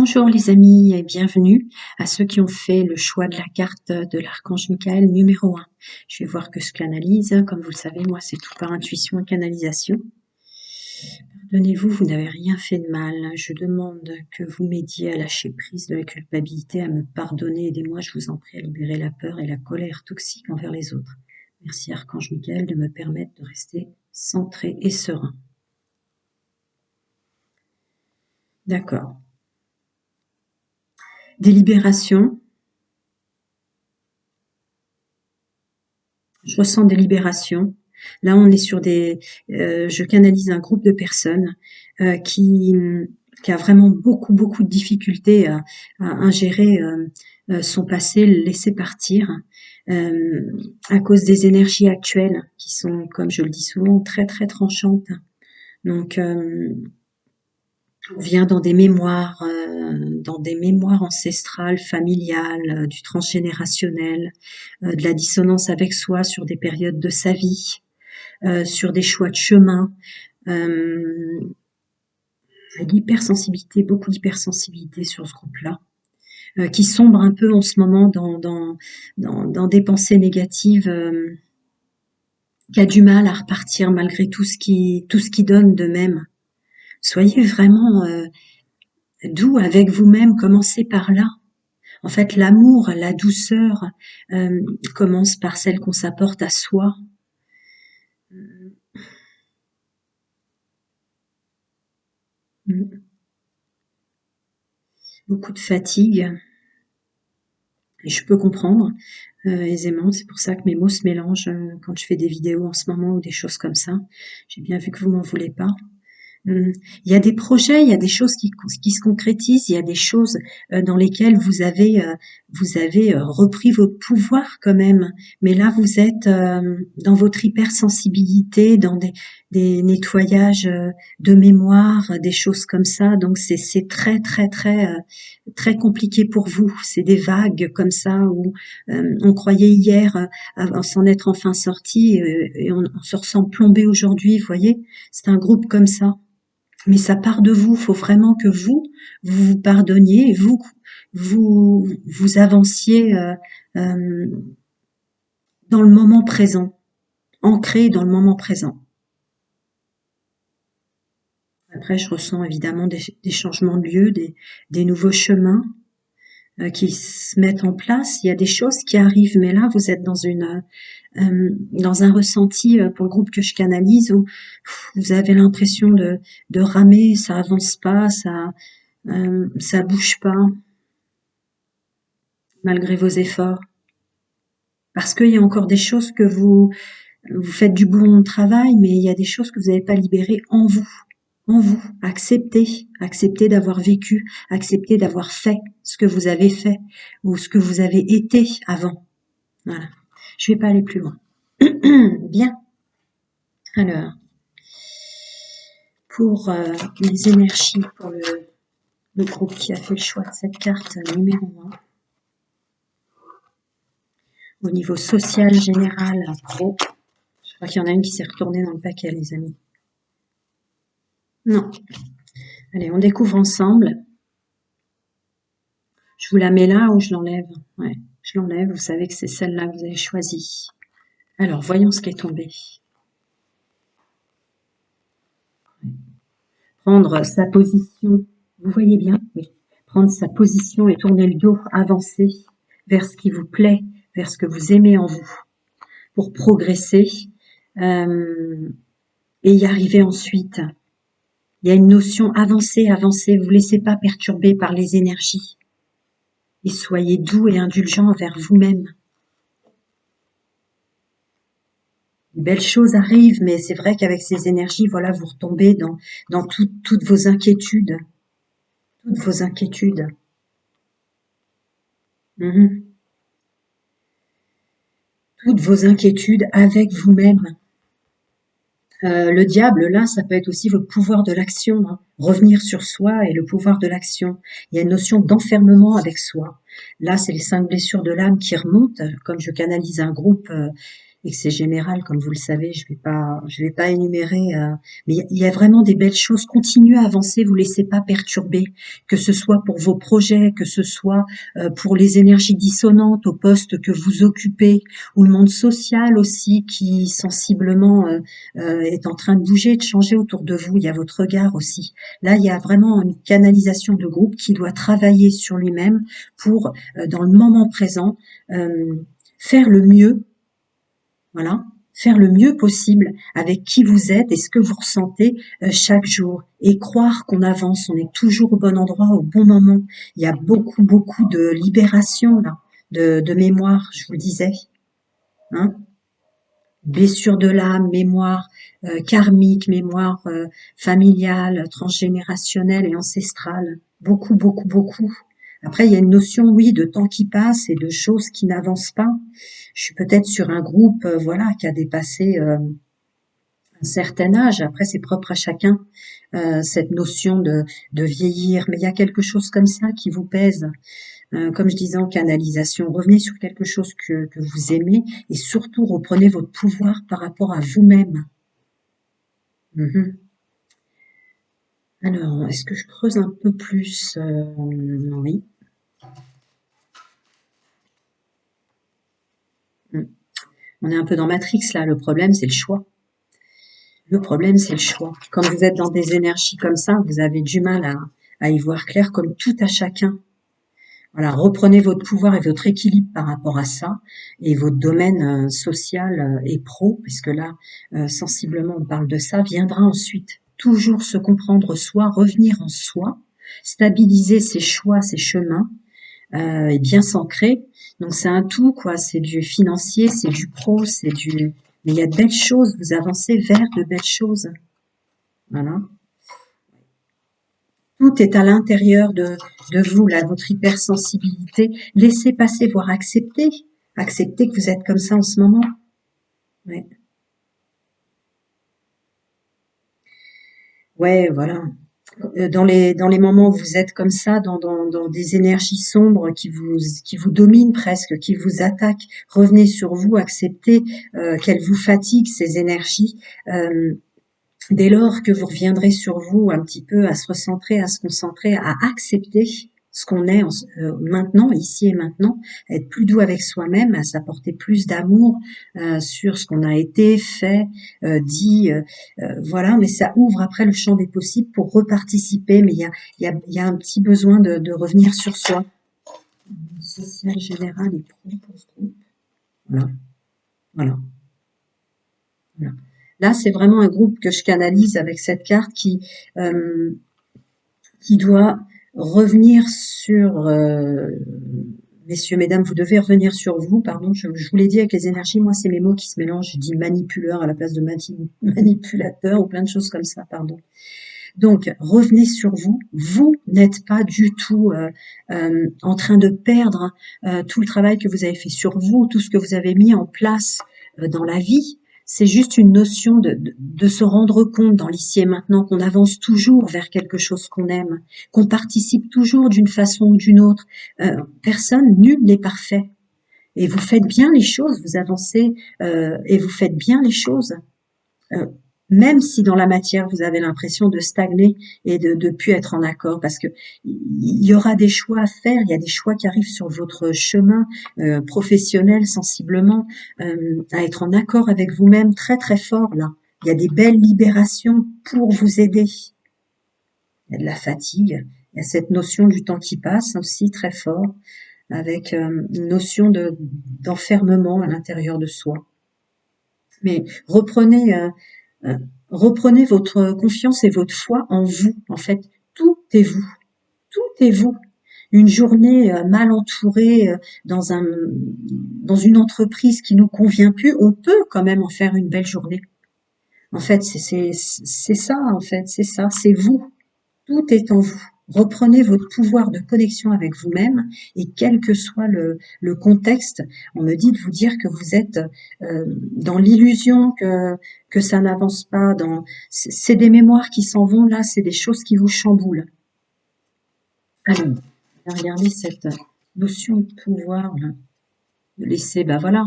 Bonjour les amis et bienvenue à ceux qui ont fait le choix de la carte de l'archange Michael numéro 1. Je vais voir que je canalise. Comme vous le savez, moi c'est tout par intuition et canalisation. Pardonnez-vous, vous n'avez rien fait de mal. Je demande que vous m'aidiez à lâcher prise de la culpabilité, à me pardonner. Aidez-moi, je vous en prie, à libérer la peur et la colère toxique envers les autres. Merci archange Michael de me permettre de rester centré et serein. D'accord. Délibération. Je ressens des libérations. Là, on est sur je canalise un groupe de personnes qui a vraiment beaucoup de difficultés à ingérer son passé, le laisser partir, à cause des énergies actuelles qui sont, comme je le dis souvent, très tranchantes. Donc, on vient dans des mémoires ancestrales, familiales, du transgénérationnel, de la dissonance avec soi sur des périodes de sa vie, sur des choix de chemin, l'hypersensibilité, beaucoup d'hypersensibilité sur ce groupe-là, qui sombre un peu en ce moment dans des pensées négatives, qui a du mal à repartir malgré tout ce qui donne de même. Soyez vraiment doux avec vous-même, commencez par là. En fait, l'amour, la douceur commence par celle qu'on s'apporte à soi. Beaucoup de fatigue. Et je peux comprendre aisément, c'est pour ça que mes mots se mélangent quand je fais des vidéos en ce moment ou des choses comme ça. J'ai bien vu que vous m'en voulez pas. Il y a des projets, il y a des choses qui se concrétisent, il y a des choses dans lesquelles vous avez repris votre pouvoir quand même. Mais là, vous êtes dans votre hypersensibilité, dans des nettoyages de mémoire, des choses comme ça. Donc c'est très compliqué pour vous. C'est des vagues comme ça où on croyait hier s'en être enfin sorti et on se ressent plombé aujourd'hui. Vous voyez, c'est un groupe comme ça. Mais ça part de vous. Il faut vraiment que vous pardonniez, vous avanciez dans le moment présent, ancré dans le moment présent. Après, je ressens évidemment des changements de lieu, des nouveaux chemins qui se mettent en place. Il y a des choses qui arrivent, mais là, vous êtes dans un ressenti pour le groupe que je canalise où vous avez l'impression de ramer, ça avance pas, ça bouge pas malgré vos efforts, parce qu'il y a encore des choses que vous faites du bon travail, mais il y a des choses que vous n'avez pas libérées en vous. Acceptez d'avoir vécu, acceptez d'avoir fait ce que vous avez fait ou ce que vous avez été avant. Voilà. Je vais pas aller plus loin. Bien. Alors, pour les énergies, pour le groupe qui a fait le choix de cette carte numéro 1, au niveau social, général, pro, je crois qu'il y en a une qui s'est retournée dans le paquet, les amis. Non. Allez, on découvre ensemble. Je vous la mets là ou je l'enlève? Ouais, je l'enlève. Vous savez que c'est celle-là que vous avez choisie. Alors, voyons ce qui est tombé. Prendre sa position. Vous voyez bien? Oui. Prendre sa position et tourner le dos, avancer vers ce qui vous plaît, vers ce que vous aimez en vous, pour progresser et y arriver ensuite. Il y a une notion avancez, vous laissez pas perturber par les énergies. Et soyez doux et indulgents envers vous-même. De belles choses arrivent, mais c'est vrai qu'avec ces énergies, voilà, vous retombez dans toutes vos inquiétudes. Toutes vos inquiétudes. Toutes vos inquiétudes avec vous-même. Le diable, là, ça peut être aussi votre pouvoir de l'action, hein. Revenir sur soi et le pouvoir de l'action. Il y a une notion d'enfermement avec soi. Là, c'est les 5 blessures de l'âme qui remontent. Comme je canalise un groupe, et que c'est général, comme vous le savez, je vais pas énumérer, mais il y a vraiment des belles choses. Continuez à avancer, vous laissez pas perturber, que ce soit pour vos projets, que ce soit pour les énergies dissonantes au poste que vous occupez, ou le monde social aussi qui sensiblement est en train de bouger, de changer autour de vous. Il y a votre regard aussi. Là, il y a vraiment une canalisation de groupe qui doit travailler sur lui-même pour, dans le moment présent, euh, faire le mieux, voilà, faire le mieux possible avec qui vous êtes et ce que vous ressentez chaque jour. Et croire qu'on avance, on est toujours au bon endroit, au bon moment. Il y a beaucoup, beaucoup de libération là, de mémoire, je vous le disais. Hein, blessure de l'âme, mémoire karmique, mémoire familiale, transgénérationnelle et ancestrale. Beaucoup, beaucoup, beaucoup. Après, il y a une notion, oui, de temps qui passe et de choses qui n'avancent pas. Je suis peut-être sur un groupe, voilà, qui a dépassé un certain âge. Après, c'est propre à chacun, cette notion de vieillir. Mais il y a quelque chose comme ça qui vous pèse. Comme je disais en canalisation, revenez sur quelque chose que vous aimez et surtout reprenez votre pouvoir par rapport à vous-même. Mhm. Alors, est-ce que je creuse un peu plus? Oui. Mm. On est un peu dans Matrix là. Le problème, c'est le choix. Le problème, c'est le choix. Quand vous êtes dans des énergies comme ça, vous avez du mal à y voir clair, comme tout à chacun. Voilà, reprenez votre pouvoir et votre équilibre par rapport à ça, et votre domaine social et pro, puisque là, sensiblement, on parle de ça, viendra ensuite. Toujours se comprendre soi, revenir en soi, stabiliser ses choix, ses chemins, et bien s'ancrer. Donc c'est un tout, quoi. C'est du financier, c'est du pro, c'est du... Mais il y a de belles choses, vous avancez vers de belles choses. Voilà. Tout est à l'intérieur de vous, là, votre hypersensibilité. Laissez passer, voire accepter. Accepter que vous êtes comme ça en ce moment. Ouais, ouais, voilà. Dans les moments où vous êtes comme ça, dans des énergies sombres qui vous dominent presque, qui vous attaquent, revenez sur vous, acceptez qu'elles vous fatiguent, ces énergies. Euh, Dès lors que vous reviendrez sur vous un petit peu à se recentrer, à se concentrer, à accepter ce qu'on est maintenant, ici et maintenant, à être plus doux avec soi-même, à s'apporter plus d'amour sur ce qu'on a été, fait, dit, voilà, mais ça ouvre après le champ des possibles pour reparticiper, mais il y a un petit besoin de revenir sur soi. Social, général et pro pour ce groupe. Voilà, voilà, voilà. Là, c'est vraiment un groupe que je canalise avec cette carte euh, qui doit revenir sur, messieurs, mesdames, vous devez revenir sur vous, pardon, je vous l'ai dit avec les énergies, moi c'est mes mots qui se mélangent, je dis manipuleur à la place de manipulateur ou plein de choses comme ça, pardon. Donc, revenez sur vous, vous n'êtes pas du tout en train de perdre tout le travail que vous avez fait sur vous, tout ce que vous avez mis en place dans la vie. C'est juste une notion de se rendre compte dans l'ici et maintenant qu'on avance toujours vers quelque chose qu'on aime, qu'on participe toujours d'une façon ou d'une autre. Personne, nul n'est parfait. Et vous faites bien les choses, vous avancez et vous faites bien les choses. Euh, Même si dans la matière vous avez l'impression de stagner et de plus être en accord, parce que il y aura des choix à faire, il y a des choix qui arrivent sur votre chemin professionnel sensiblement, à être en accord avec vous-même très très fort là. Il y a des belles libérations pour vous aider. Il y a de la fatigue, il y a cette notion du temps qui passe aussi très fort, avec une notion d'enfermement à l'intérieur de soi. Mais euh, reprenez votre confiance et votre foi en vous. En fait, tout est vous. Tout est vous. Une journée mal entourée dans une entreprise qui nous convient plus, on peut quand même en faire une belle journée. En fait, c'est ça, en fait, c'est ça, c'est vous. Tout est en vous. Reprenez votre pouvoir de connexion avec vous-même et quel que soit le contexte, on me dit de vous dire que vous êtes dans l'illusion que ça n'avance pas. C'est des mémoires qui s'en vont là, c'est des choses qui vous chamboulent. Alors, on va regarder cette notion de pouvoir là, de laisser, bah voilà,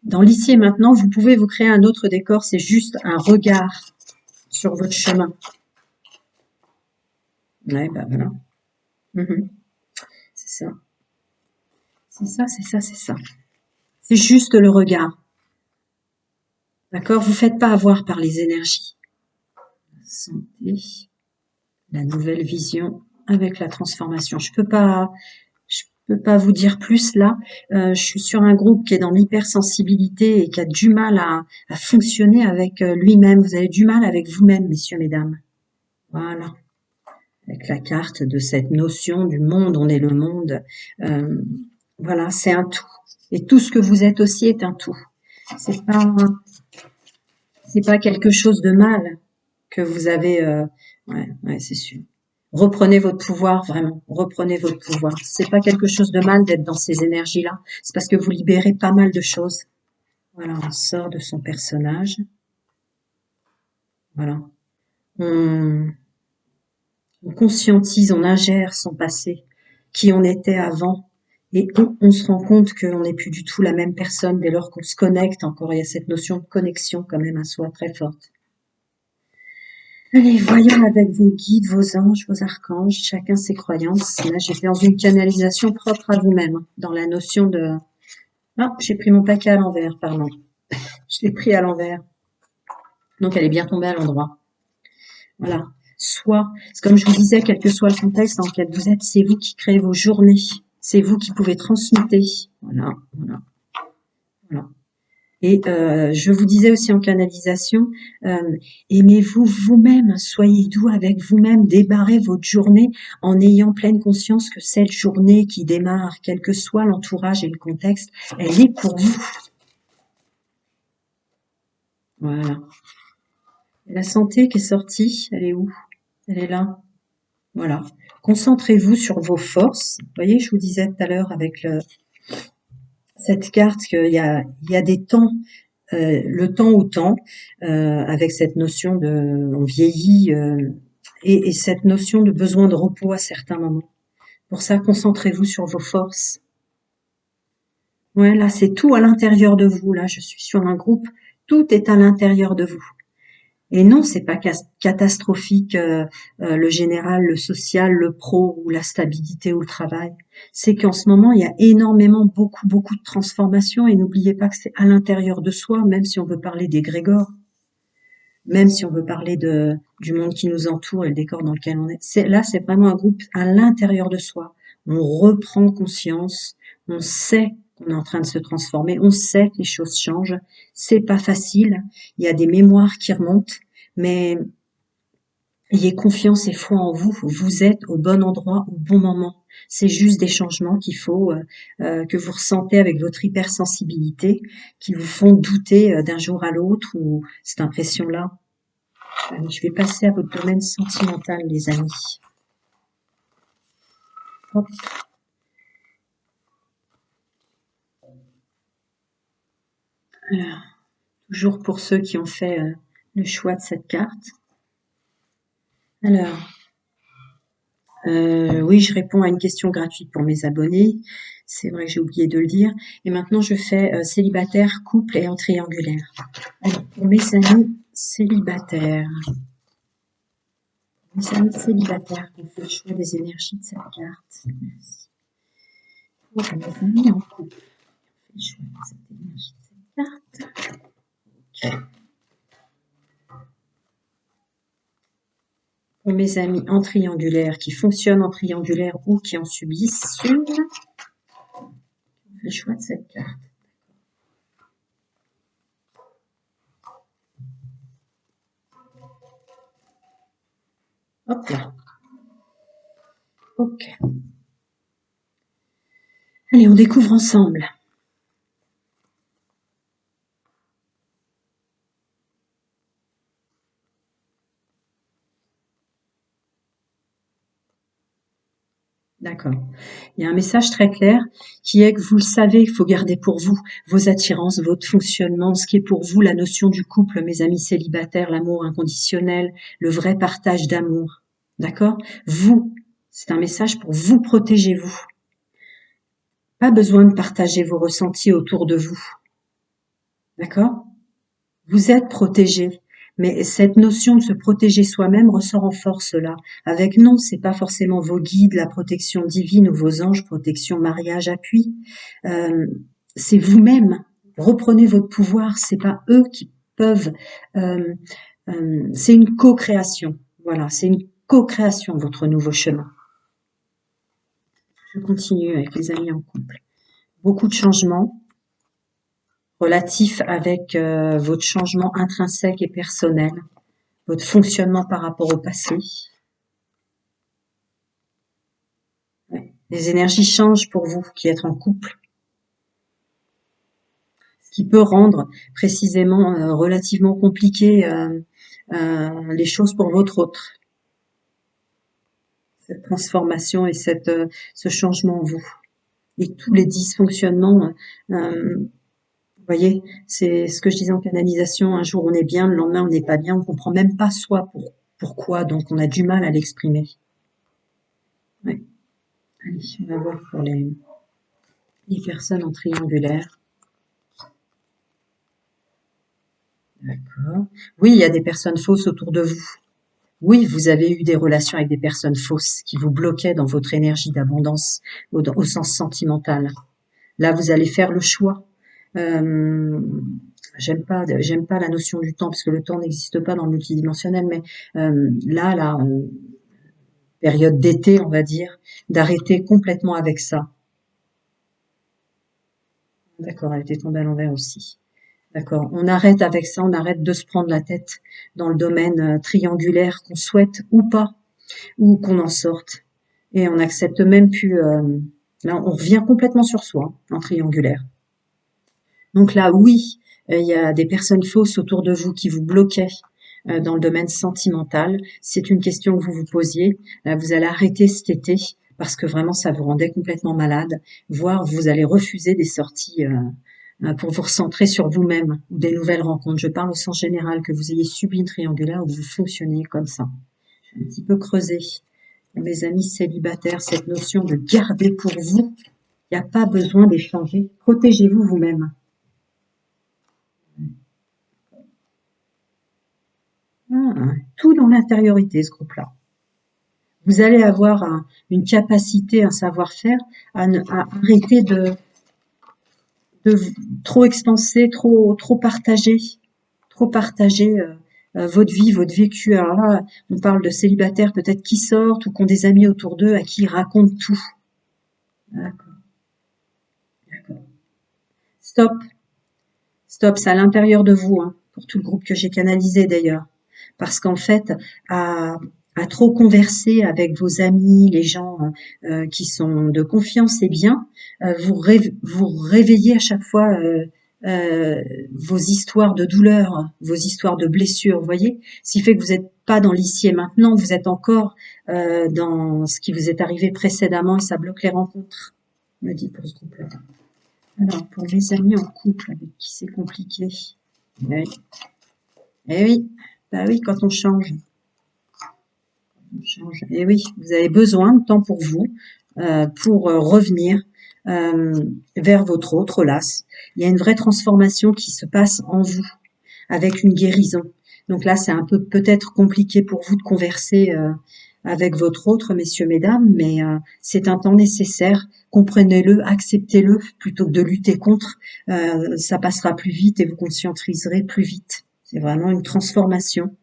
Dans l'ici et maintenant, vous pouvez vous créer un autre décor, c'est juste un regard sur votre chemin. Ouais, bah voilà. Mhm. C'est ça. C'est ça, c'est ça, c'est ça. C'est juste le regard. D'accord? Vous faites pas avoir par les énergies. Santé, la nouvelle vision avec la transformation. Je peux pas vous dire plus là. Je suis sur un groupe qui est dans l'hypersensibilité et qui a du mal à fonctionner avec lui-même. Vous avez du mal avec vous-même, messieurs, mesdames. Voilà. Avec la carte de cette notion du monde, on est le monde. Euh, voilà, c'est un tout. Et tout ce que vous êtes aussi est un tout. C'est pas, c'est pas quelque chose de mal que vous avez. Ouais, c'est sûr. Reprenez votre pouvoir, vraiment. Reprenez votre pouvoir. C'est pas quelque chose de mal d'être dans ces énergies-là. C'est parce que vous libérez pas mal de choses. Voilà, on sort de son personnage. Voilà. On, on conscientise, on ingère son passé, qui on était avant. Et on se rend compte qu'on n'est plus du tout la même personne dès lors qu'on se connecte. Encore, il y a cette notion de connexion quand même à soi très forte. Allez, voyons avec vos guides, vos anges, vos archanges, chacun ses croyances. Là, j'étais dans une canalisation propre à vous-même, dans la notion de... Ah, j'ai pris mon paquet à l'envers, pardon. Je l'ai pris à l'envers. Donc, elle est bien tombée à l'endroit. Voilà. Soit, c'est comme je vous disais, quel que soit le contexte dans lequel vous êtes, c'est vous qui créez vos journées. C'est vous qui pouvez transmuter. Voilà, voilà, voilà. Et je vous disais aussi en canalisation, aimez-vous vous-même, soyez doux avec vous-même, débarrez votre journée en ayant pleine conscience que cette journée qui démarre, quel que soit l'entourage et le contexte, elle est pour vous. Voilà. Et la santé qui est sortie, elle est où? Elle est là. Voilà. Concentrez-vous sur vos forces. Vous voyez, je vous disais tout à l'heure avec cette carte qu'il y a des temps, le temps au temps, avec cette notion de on vieillit et cette notion de besoin de repos à certains moments. Pour ça, concentrez-vous sur vos forces. Ouais, là, c'est tout à l'intérieur de vous. Là, je suis sur un groupe. Tout est à l'intérieur de vous. Et non, c'est pas catastrophique, le général, le social, le pro ou la stabilité ou le travail. C'est qu'en ce moment, il y a énormément, beaucoup de transformations et n'oubliez pas que c'est à l'intérieur de soi, même si on veut parler des Grégores, même si on veut parler du monde qui nous entoure et le décor dans lequel on est. Là, c'est vraiment un groupe à l'intérieur de soi. On reprend conscience, on sait qu'on est en train de se transformer, on sait que les choses changent. C'est pas facile, il y a des mémoires qui remontent, mais ayez confiance et foi en vous. Vous êtes au bon endroit au bon moment. C'est juste des changements qu'il faut que vous ressentez avec votre hypersensibilité, qui vous font douter d'un jour à l'autre ou cette impression-là. Allez, je vais passer à votre domaine sentimental, les amis. Hop. Alors, toujours pour ceux qui ont fait le choix de cette carte. Alors, oui, je réponds à une question gratuite pour mes abonnés. C'est vrai que j'ai oublié de le dire. Et maintenant, je fais célibataire, couple et en triangulaire. Alors, pour mes amis célibataires, on fait le choix des énergies de cette carte. Merci. Pour mes amis en couple, on fait le choix de cette énergie de cette carte. Okay. Pour mes amis en triangulaire, qui fonctionnent en triangulaire ou qui en subissent une, on fait le choix de cette carte. Hop là. Ok. Allez, on découvre ensemble. D'accord. Il y a un message très clair qui est que vous le savez, il faut garder pour vous vos attirances, votre fonctionnement, ce qui est pour vous la notion du couple, mes amis célibataires, l'amour inconditionnel, le vrai partage d'amour. D'accord? Vous, c'est un message pour vous protéger vous. Pas besoin de partager vos ressentis autour de vous. D'accord? Vous êtes protégé. Mais cette notion de se protéger soi-même ressort en force là. Avec non, c'est pas forcément vos guides, la protection divine ou vos anges, protection, mariage, appui. Euh, c'est vous-même. Reprenez votre pouvoir. C'est pas eux qui peuvent. euh, c'est une co-création. Voilà, c'est une co-création votre nouveau chemin. Je continue avec les amis en couple. Beaucoup de changements relatifs avec votre changement intrinsèque et personnel, votre fonctionnement par rapport au passé. Ouais. Les énergies changent pour vous qui êtes en couple, ce qui peut rendre précisément relativement compliqué les choses pour votre autre. Cette transformation et ce changement en vous. Et tous les dysfonctionnements, vous voyez, c'est ce que je disais en canalisation, un jour on est bien, le lendemain on n'est pas bien, on comprend même pas soi pourquoi, donc on a du mal à l'exprimer. Ouais. Allez, on va voir pour les personnes en triangulaire. D'accord. Oui, il y a des personnes fausses autour de vous. Oui, vous avez eu des relations avec des personnes fausses qui vous bloquaient dans votre énergie d'abondance au sens sentimental. Là, vous allez faire le choix. Euh, j'aime pas la notion du temps parce que le temps n'existe pas dans le multidimensionnel, mais là, période d'été, on va dire, d'arrêter complètement avec ça. D'accord, elle était tombée à l'envers aussi. D'accord, on arrête avec ça, on arrête de se prendre la tête dans le domaine triangulaire qu'on souhaite ou pas, ou qu'on en sorte. Et on n'accepte même plus. Là, on revient complètement sur soi en triangulaire. Donc là, oui, il y a des personnes fausses autour de vous qui vous bloquaient dans le domaine sentimental. C'est une question que vous vous posiez. Vous allez arrêter cet été parce que vraiment ça vous rendait complètement malade, voire vous allez refuser des sorties pour vous recentrer sur vous-même ou des nouvelles rencontres. Je parle au sens général, que vous ayez subi une triangulaire ou que vous fonctionnez comme ça. Un petit peu creusé. Pour mes amis célibataires, cette notion de garder pour vous, il n'y a pas besoin d'échanger. Protégez-vous vous-même. Tout dans l'intériorité, ce groupe-là. Vous allez avoir une capacité, un savoir-faire à arrêter de trop expanser, trop partager votre vie, votre vécu. Alors là, on parle de célibataires peut-être qui sortent ou qui ont des amis autour d'eux à qui ils racontent tout. D'accord, d'accord. Stop, stop, c'est à l'intérieur de vous, hein, pour tout le groupe que j'ai canalisé d'ailleurs. Parce qu'en fait, à trop converser avec vos amis, les gens qui sont de confiance, c'est bien. Vous réveillez à chaque fois vos histoires de douleur, vos histoires de blessures, vous voyez. Ce qui fait que vous n'êtes pas dans l'ici et maintenant, vous êtes encore dans ce qui vous est arrivé précédemment et ça bloque les rencontres, me dit pour ce groupe-là. Alors, pour mes amis en couple avec qui c'est compliqué. Oui. Eh oui, bah oui, quand on change. Et oui, vous avez besoin de temps pour vous, pour revenir vers votre autre lasse. Il y a une vraie transformation qui se passe en vous, avec une guérison. Donc là, c'est un peu peut-être compliqué pour vous de converser avec votre autre, messieurs, mesdames, mais c'est un temps nécessaire. Comprenez-le, acceptez-le, plutôt que de lutter contre. Ça passera plus vite et vous conscientiserez plus vite. C'est vraiment une transformation.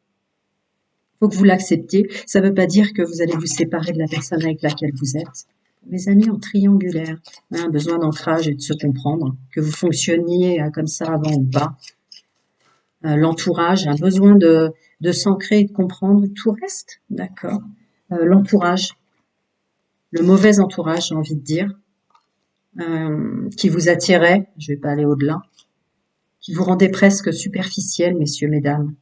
Faut que vous l'acceptiez. Ça ne veut pas dire que vous allez vous séparer de la personne avec laquelle vous êtes. Mes amis en triangulaire, hein, besoin d'ancrage et de se comprendre, que vous fonctionniez comme ça avant ou pas. L'entourage, un besoin de s'ancrer et de comprendre. Tout reste, d'accord. L'entourage, le mauvais entourage, j'ai envie de dire, qui vous attirait, je vais pas aller au-delà, qui vous rendait presque superficiel, messieurs, mesdames.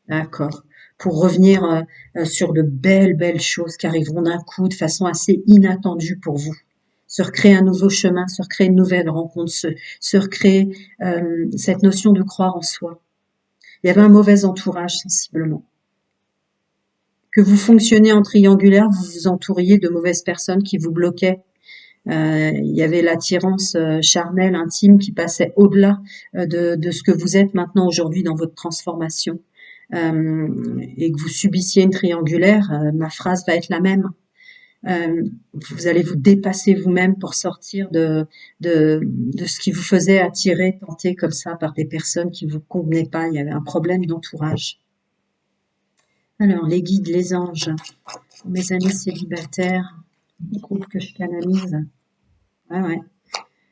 D'accord. Pour revenir sur de belles choses qui arriveront d'un coup, de façon assez inattendue pour vous. Se recréer un nouveau chemin, se recréer une nouvelle rencontre, se recréer cette notion de croire en soi. Il y avait un mauvais entourage, sensiblement. Que vous fonctionnez en triangulaire, vous vous entouriez de mauvaises personnes qui vous bloquaient Il y avait l'attirance charnelle, intime qui passait au-delà de ce que vous êtes maintenant aujourd'hui dans votre transformation. Et que vous subissiez une triangulaire, ma phrase va être la même. Vous allez vous dépasser vous-même pour sortir de ce qui vous faisait attirer, tenter comme ça par des personnes qui vous convenaient pas. Il y avait un problème d'entourage. Alors, les guides, les anges, mes amis célibataires, le groupe que je canalise. Ouais.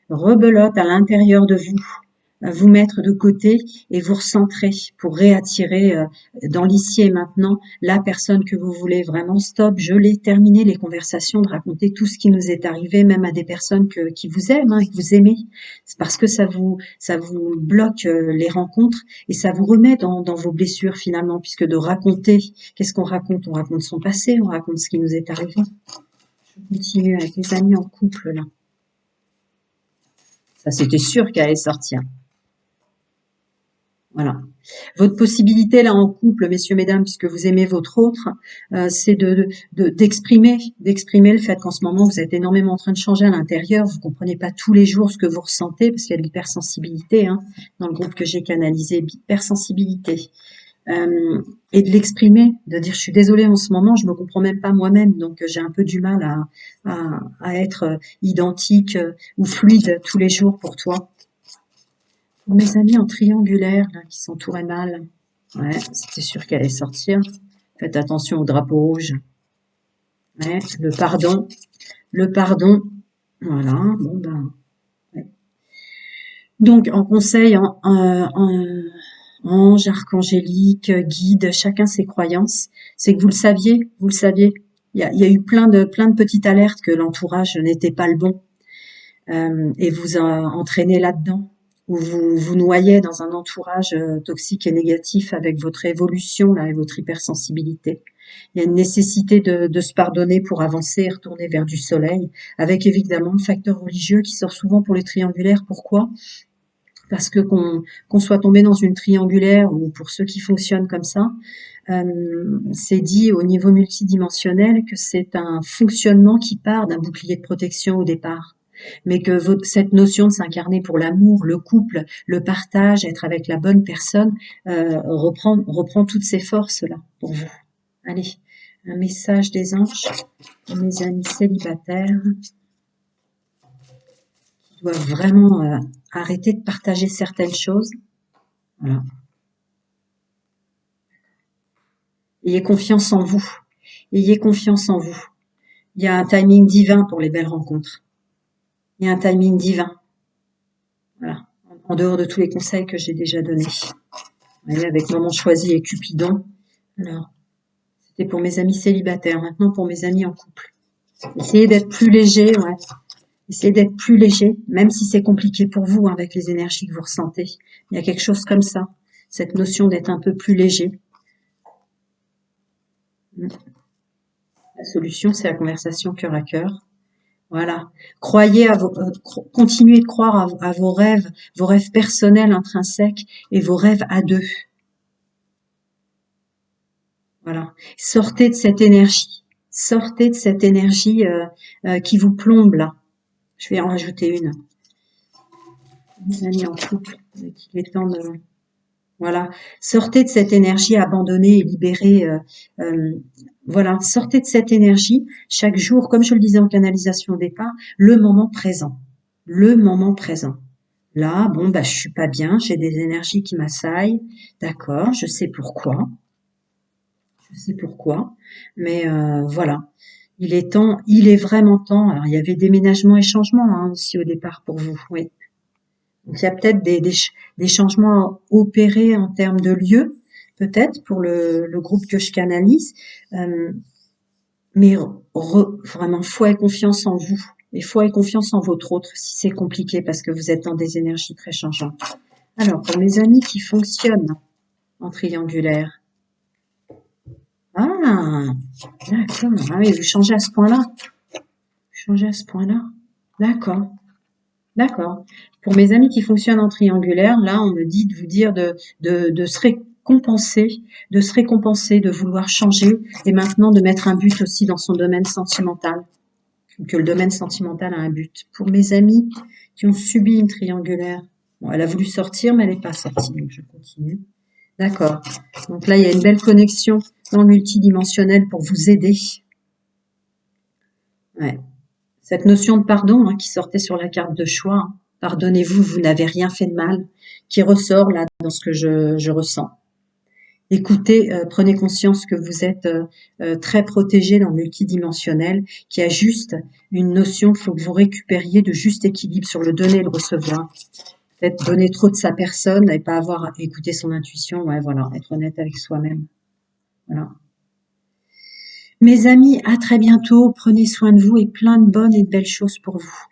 Rebelote à l'intérieur de vous, vous mettre de côté et vous recentrer pour réattirer dans l'ici et maintenant la personne que vous voulez. Vraiment, stop, je l'ai terminé les conversations, de raconter tout ce qui nous est arrivé, même à des personnes qui vous aiment, que vous aimez. C'est parce que ça vous bloque les rencontres et ça vous remet dans vos blessures finalement, puisque de raconter, qu'est-ce qu'on raconte? On raconte son passé, on raconte ce qui nous est arrivé. Je continue avec les amis en couple là. Ça, c'était sûr qu'elle allait sortir. Voilà. Votre possibilité là en couple, messieurs, mesdames, puisque vous aimez votre autre, c'est d'exprimer le fait qu'en ce moment vous êtes énormément en train de changer à l'intérieur. Vous comprenez pas tous les jours ce que vous ressentez parce qu'il y a de l'hypersensibilité dans le groupe que j'ai canalisé, hypersensibilité. Et de l'exprimer, de dire je suis désolée en ce moment, je me comprends même pas moi-même, donc j'ai un peu du mal à être identique ou fluide tous les jours pour toi. Pour mes amis en triangulaire, là, qui s'entouraient mal, ouais, c'était sûr qu'elle allait sortir. Faites attention au drapeau rouge. Ouais, le pardon, voilà, bon ben. Ouais. Donc en conseil, ange, archangélique, guide, chacun ses croyances. C'est que vous le saviez. Il y a eu plein de petites alertes que l'entourage n'était pas le bon et vous a entraîné là-dedans. Où vous vous noyez dans un entourage toxique et négatif avec votre évolution là et votre hypersensibilité. Il y a une nécessité de se pardonner pour avancer et retourner vers du soleil, avec évidemment le facteur religieux qui sort souvent pour les triangulaires. Pourquoi? Parce que qu'on soit tombé dans une triangulaire ou pour ceux qui fonctionnent comme ça, c'est dit au niveau multidimensionnel que c'est un fonctionnement qui part d'un bouclier de protection au départ. Mais que cette notion de s'incarner pour l'amour, le couple, le partage, être avec la bonne personne, reprend toutes ses forces là pour vous. Allez, un message des anges pour mes amis célibataires qui doivent vraiment arrêter de partager certaines choses. Voilà. Ayez confiance en vous. Ayez confiance en vous. Il y a un timing divin pour les belles rencontres. Il y a un timing divin. Voilà. En dehors de tous les conseils que j'ai déjà donnés. Voyez, avec Maman Choisie et Cupidon. Alors, c'était pour mes amis célibataires. Maintenant, pour mes amis en couple. Essayez d'être plus léger, ouais. Essayez d'être plus léger, même si c'est compliqué pour vous avec les énergies que vous ressentez. Il y a quelque chose comme ça. Cette notion d'être un peu plus léger. La solution, c'est la conversation cœur à cœur. Voilà. Croyez continuez de croire à vos rêves personnels intrinsèques et vos rêves à deux. Voilà. Sortez de cette énergie. Sortez de cette énergie qui vous plombe là. Je vais en rajouter une. Mes amis en couple, il est temps de... Voilà. Sortez de cette énergie abandonnée et libérée. Voilà. Sortez de cette énergie chaque jour, comme je le disais en canalisation au départ, le moment présent. Le moment présent. Là, bon, bah, je suis pas bien, j'ai des énergies qui m'assaillent. D'accord, je sais pourquoi. Je sais pourquoi. Mais voilà. Il est vraiment temps. Alors, il y avait déménagement et changement aussi au départ pour vous, oui. Donc, il y a peut-être des changements à opérer en termes de lieu, peut-être, pour le groupe que je canalise. Mais vraiment, foi et confiance en vous. Et foi et confiance en votre autre, si c'est compliqué, parce que vous êtes dans des énergies très changeantes. Alors, pour mes amis qui fonctionnent en triangulaire. Ah, d'accord. Ah oui, vous changez à ce point-là. Vous changez à ce point-là. D'accord. D'accord. Pour mes amis qui fonctionnent en triangulaire, là, on me dit de vous dire de se récompenser, de vouloir changer et maintenant de mettre un but aussi dans son domaine sentimental. que le domaine sentimental a un but. Pour mes amis qui ont subi une triangulaire, bon, elle a voulu sortir, mais elle n'est pas sortie, donc je continue. D'accord. Donc là, il y a une belle connexion dans le multidimensionnel pour vous aider. Ouais. Cette notion de pardon qui sortait sur la carte de choix, pardonnez-vous, vous n'avez rien fait de mal, qui ressort là dans ce que je ressens. Écoutez, prenez conscience que vous êtes très protégé dans le multidimensionnel, qu'il y a juste une notion qu'il faut que vous récupériez de juste équilibre sur le donner et le recevoir. Peut-être donner trop de sa personne et pas avoir à écouter son intuition. Ouais, voilà, être honnête avec soi-même. Voilà. Mes amis, à très bientôt. Prenez soin de vous et plein de bonnes et de belles choses pour vous.